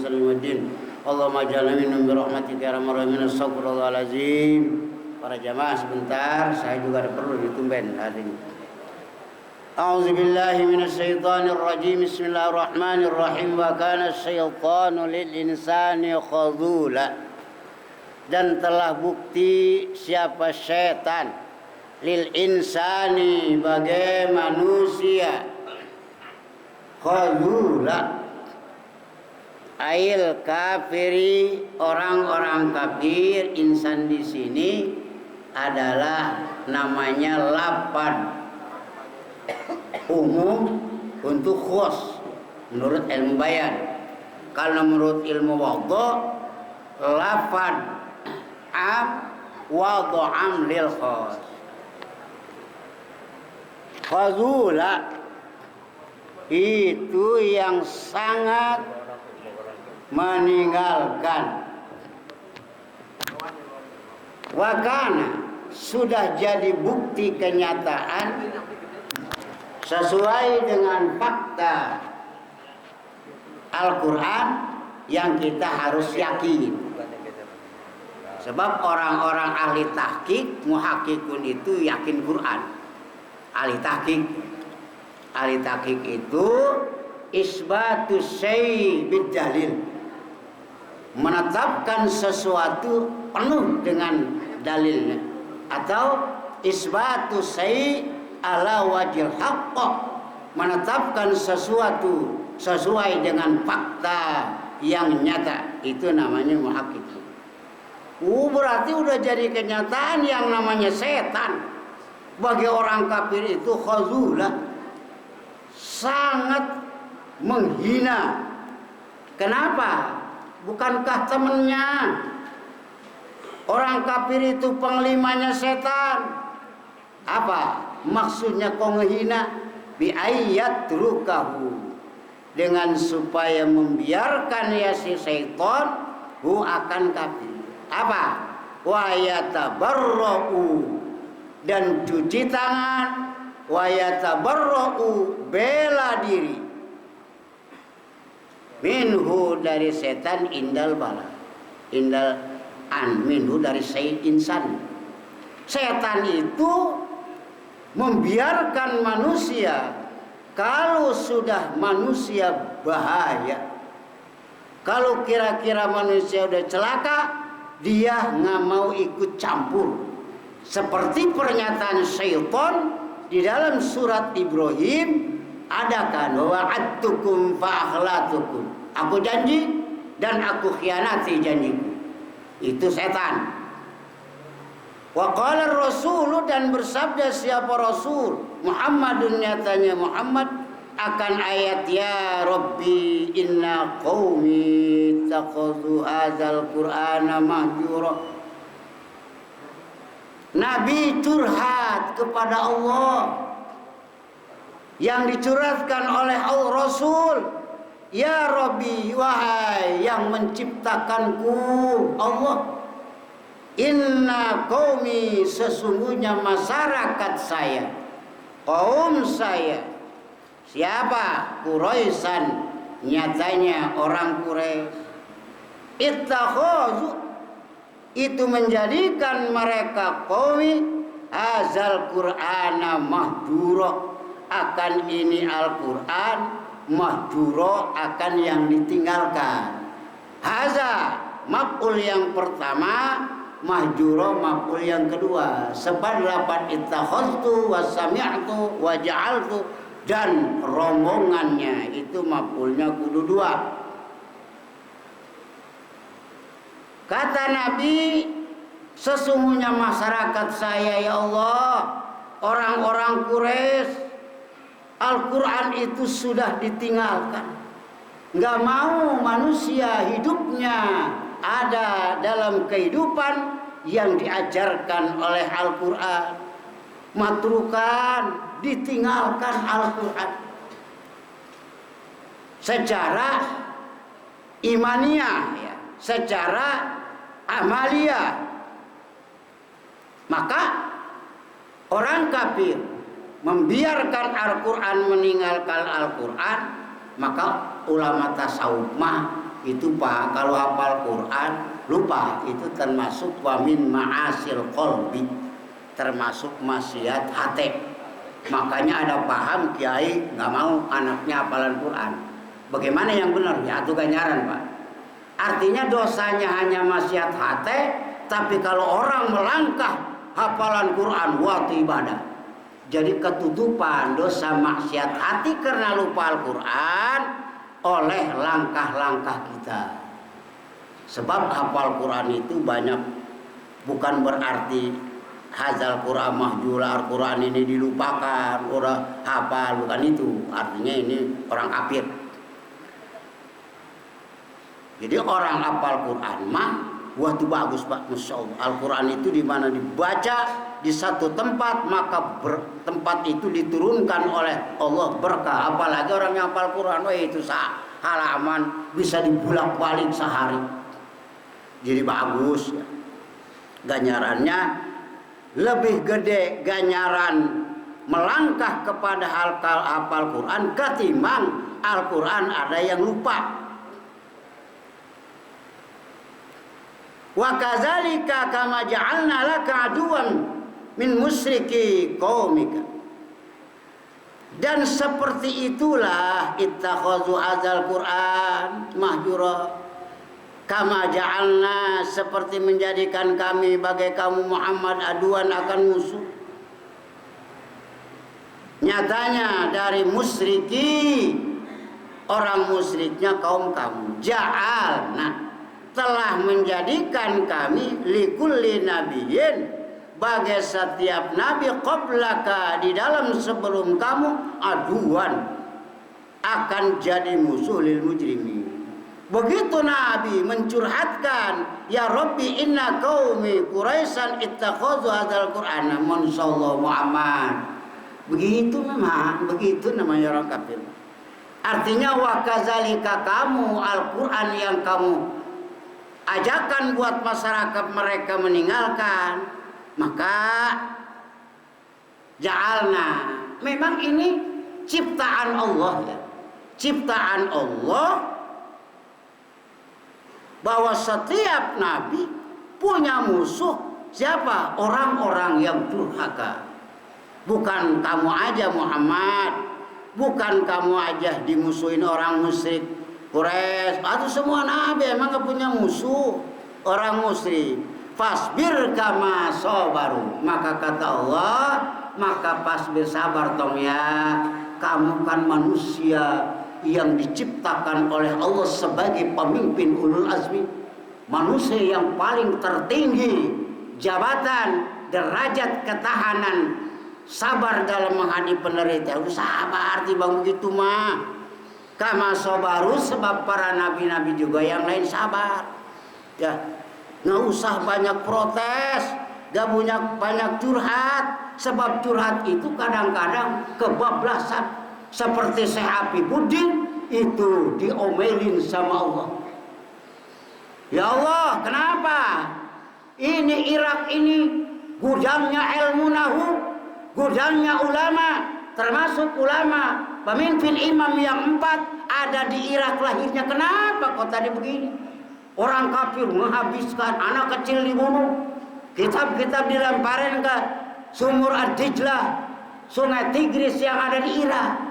المرسلين والدين اللهم اجعلنا minhum برحمتك يا ارحم الراحمين astagfirullahalazim. Para jamaah sebentar, saya juga ada perlu ditumben hari ini. A'udzubillahi minasyaitonir rajim. Bismillahirrahmanirrahim. Wa kana asyaitanu lil insani khadzula. Dan telah bukti siapa syaitan lil insani bagi manusia khadzula ail kafiri, orang-orang kafir. Insan di sini adalah namanya lapan umum untuk khos menurut ilmu bayan. Kalau menurut ilmu wadhu lapan am wadhu am lil khos. Khadzula itu yang sangat meninggalkan. Wakana sudah jadi bukti kenyataan sesuai dengan fakta Al-Quran yang kita harus yakin. Sebab orang-orang ahli tahqiq, muhakkikun itu yakin Quran. Ahli tahqiq itu isbatus syai' bid dalil, menetapkan sesuatu penuh dengan dalilnya, atau isbatu syai' ala wajhil haqq, menetapkan sesuatu sesuai dengan fakta yang nyata. Itu namanya muhakkik. Berarti udah jadi kenyataan yang namanya setan bagi orang kafir itu khadzula, sangat menghina. Kenapa? Bukankah temannya? Orang kafir itu panglimanya setan. Apa maksudnya kau ngehina? Bi ayat rukahu, dengan supaya membiarkan ya si syaitan hu akan kafir. Apa? Wa yatabarra'u, dan cuci tangan. Wa yatabarra'u, bela diri. Minhu, dari setan, indal bala. Indal an minhu, dari sayyid insan. Setan itu membiarkan manusia kalau sudah manusia bahaya. Kalau kira-kira manusia udah celaka, dia nggak mau ikut campur. Seperti pernyataan syaitan di dalam surat Ibrahim, ada kan wa'adtukum fa'akhlatukum, aku janji dan aku khianati janjiku. Itu setan. Wa qala rasulu, dan bersabda siapa Rasul Muhammadun, nyatanya Muhammad, akan ayat ya Rabbi inna qaumi takhadhu hadzal qur'ana mahjura. Nabi curhat kepada Allah, yang dicurhatkan oleh Rasul, ya Rabbi, wahai yang menciptakanku Allah, inna qaumi, sesungguhnya masyarakat saya, kaum saya. Siapa? Quraisyan, nyatanya orang Quraisy. Ittakhadhu, itu menjadikan mereka qaumi azal qur'ana mahdura, akan ini Al-Quran mahdura, akan yang ditinggalkan. Haza maf'ul yang pertama, mahjura maf'ul yang kedua. Sebab lapan ittakhadtu wa sami'tu wa ja'altu, dan rombongannya itu maf'ulnya kudu dua. Kata Nabi, sesungguhnya masyarakat saya ya Allah, orang-orang Quraisy, Al-Quran itu sudah ditinggalkan. Nggak mau manusia hidupnya ada dalam kehidupan yang diajarkan oleh Al-Quran. Matrukan, ditinggalkan Al-Quran. Secara imaniyah, ya, secara amaliyah. Maka orang kafir membiarkan Al-Quran, meninggalkan Al-Quran, maka ulama tasawuf mah itu Pak, kalau hafal Quran lupa itu termasuk wamin ma'asil qalbi, termasuk maksiat hati. Makanya ada paham kiai nggak mau anaknya hafalan Quran. Bagaimana yang benar? Ya itu ganjaran Pak. Artinya dosanya hanya maksiat hati, tapi kalau orang melangkah hafalan Quran waktu ibadah, jadi ketutupan dosa maksiat hati karena lupa Al-Quran oleh langkah-langkah kita. Sebab hafal Quran itu banyak, bukan berarti hazal Quran mahjula, Al-Quran ini dilupakan, orang hafal, bukan itu. Artinya ini orang kafir. Jadi orang hafal Quran mah wah itu bagus Pak, Masya Allah. Al-Quran itu dimana dibaca di satu tempat, maka tempat itu diturunkan oleh Allah berkah. Apalagi orang yang hafal Quran, wah itu halaman bisa dibulak-balik sehari. Jadi bagus ya. Ganjarannya lebih gede ganjaran melangkah kepada hafal Quran ketimbang Al-Quran ada yang lupa. Wa kadzalika kama ja'alna laka aduwan min musyriki qaumika. Dan seperti itulah ittakhadhu hadzal Qur'an mahjura. Kama ja'alna, seperti menjadikan kami bagai kamu Muhammad aduan akan musuh. Nyatanya dari musyriki, orang musyriknya kaum kamu. Ja'alna, telah menjadikan kami likulli nabiyyin, bagi setiap nabi qablaka, di dalam sebelum kamu, aduan, akan jadi musuh lil mujrimin. Begitu Nabi mencurhatkan, ya Rabbi inna qaumi Quraisyan ittakhadhu hadzal Qur'ana mansallahu Muhammad. Begitu memang, begitu namanya orang kafir. Artinya wa kadzalika, kamu Al-Qur'an yang kamu ajakan buat masyarakat mereka meninggalkan, maka ja'alna, memang ini ciptaan Allah ya. Ciptaan Allah bahwa setiap nabi punya musuh. Siapa? Orang-orang yang durhaka. Bukan kamu aja Muhammad, bukan kamu aja dimusuhin orang musyrik Quraisy, atau semua nabi emang gak punya musuh orang musyrik. Fasbir kama sabaru, maka kata Allah, maka pasbir sabar tong ya. Kamu kan manusia yang diciptakan oleh Allah sebagai pemimpin ulul azmi, manusia yang paling tertinggi jabatan, derajat, ketahanan, sabar dalam menghadapi penderitaan. Sabar arti bang begitu mah. Kama sabaru, sebab para nabi-nabi juga yang lain sabar. Ya, nggak usah banyak protes, nggak banyak curhat, sebab curhat itu kadang-kadang kebablasan. Seperti Syekh Afifuddin itu diomelin sama Allah. Ya Allah, kenapa? Ini Irak ini gudangnya ilmu nahu, gudangnya ulama, termasuk ulama, pemimpin imam yang 4 ada di Irak lahirnya. Kenapa kok tadi begini? Orang kafir menghabiskan anak kecil dibunuh, kitab-kitab dilemparin ke sumur Ad-Dijlah, sungai Tigris yang ada di Irak.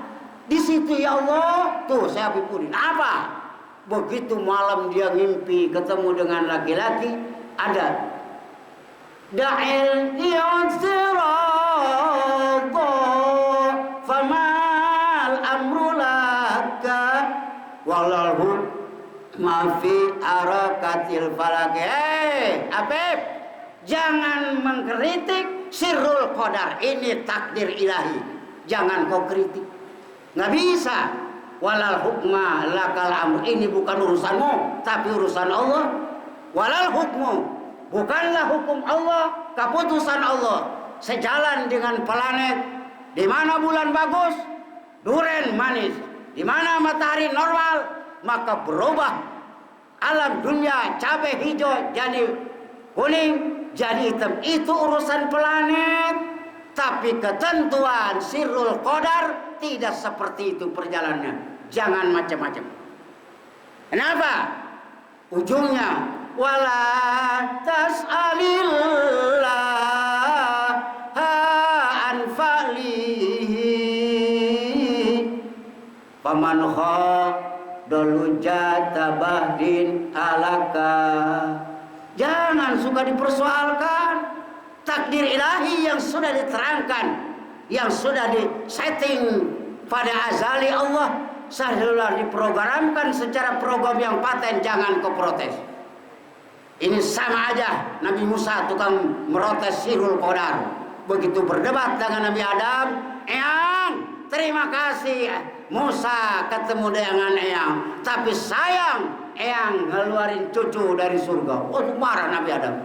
Di situ ya Allah, tuh saya Afifuddin. Apa? Begitu malam dia ngimpi ketemu dengan laki-laki, ada da'il yusirata famal amru laka walahu ma fi arakatil falak. Apep, jangan mengkritik sirrul qadar, ini takdir ilahi. Jangan kau kritik, nggak bisa. Walal hukma lakal amr, ini bukan urusanmu tapi urusan Allah. Walal hukmu, bukanlah hukum Allah, keputusan Allah. Sejalan dengan planet, di mana bulan bagus, duren manis, di mana matahari normal, maka berubah alam dunia, cabai hijau jadi kuning, jadi hitam. Itu urusan planet. Tapi ketentuan sirrul qadar tidak seperti itu perjalanannya. Jangan macam-macam. Kenapa? ujungnya wala tas'alillah anfalihi paman khadallu jatabahdin alaka. Jangan suka dipersoalkan takdir ilahi yang sudah diterangkan, yang sudah disetting pada azali Allah, sudah diprogramkan secara program yang paten. Jangan kau protes. Ini sama aja Nabi Musa tukang merotes Sirul Qadar. Begitu berdebat dengan Nabi Adam, Eyang, terima kasih Musa ketemu dengan Eyang, tapi sayang Eyang ngeluarin cucu dari surga. Oh, marah Nabi Adam.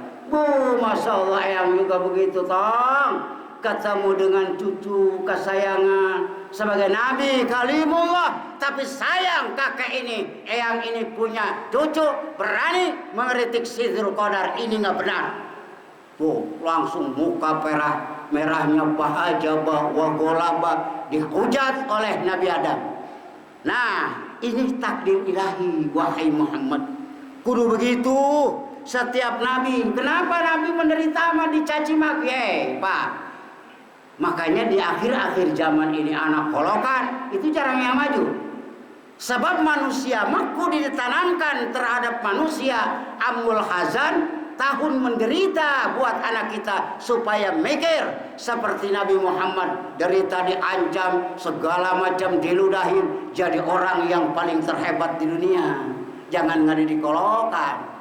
Masya Allah, Eyang juga begitu tong, ketemu dengan cucu kesayangan sebagai Nabi Kalimullah, tapi sayang kakek ini, Eyang ini punya cucu berani mengkritik Sirul Qadar. Ini nggak benar. Tuh langsung muka merahnya bahagia wa golaba dihujat oleh Nabi Adam. Nah, ini takdir ilahi, wahai Muhammad. Kudu begitu setiap nabi. Kenapa nabi menderita sama dicaci maki? Pak. Makanya di akhir-akhir zaman ini anak kolokan itu jarang yang maju. Sebab manusia maku ditanamkan terhadap manusia amul hazan, tahun menderita buat anak kita supaya mikir seperti Nabi Muhammad, derita diancam segala macam diludahin jadi orang yang paling terhebat di dunia. Jangan ngadi dikolokan.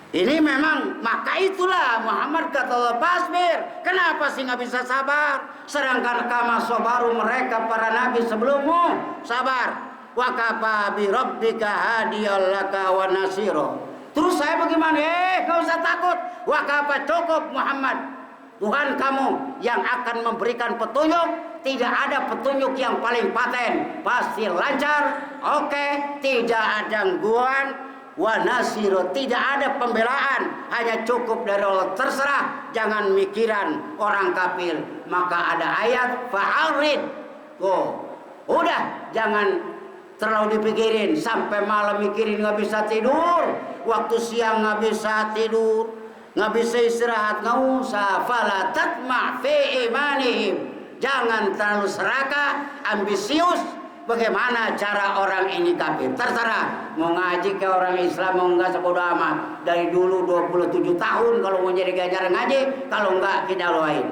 Ini memang, maka itulah Muhammad kata Allah, pasbir. Kenapa sih nggak bisa sabar? Sedangkan kama sobaru mereka para nabi sebelummu sabar. Wa kafa bi rabbika hadiyal laka wa nasiro. Terus saya bagaimana? Gak usah takut. Wa kafa, cukup Muhammad, Tuhan kamu yang akan memberikan petunjuk. Tidak ada petunjuk yang paling paten, pasti lancar. Oke, tidak ada gangguan. Wa nasiro, tidak ada pembelaan, hanya cukup dari Allah. Terserah, jangan mikiran orang kafir. Maka ada ayat fa'arid. Udah, jangan terlalu dipikirin. Sampai malam mikirin nggak bisa tidur, waktu siang nggak bisa tidur, nggak bisa istirahat, nggak usah. Fala tatma' fi imanihim. Jangan terlalu serakah, ambisius. Bagaimana cara orang ini kafir? Terserah, mau ngaji ke orang Islam, mau enggak sebodoh amat. Dari dulu 27 tahun kalau mau jadi ngajar ngaji, kalau enggak kita doain.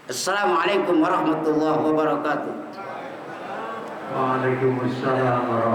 Assalamualaikum warahmatullahi wabarakatuh. Waalaikumsalam warahmatullahi wabarakatuh.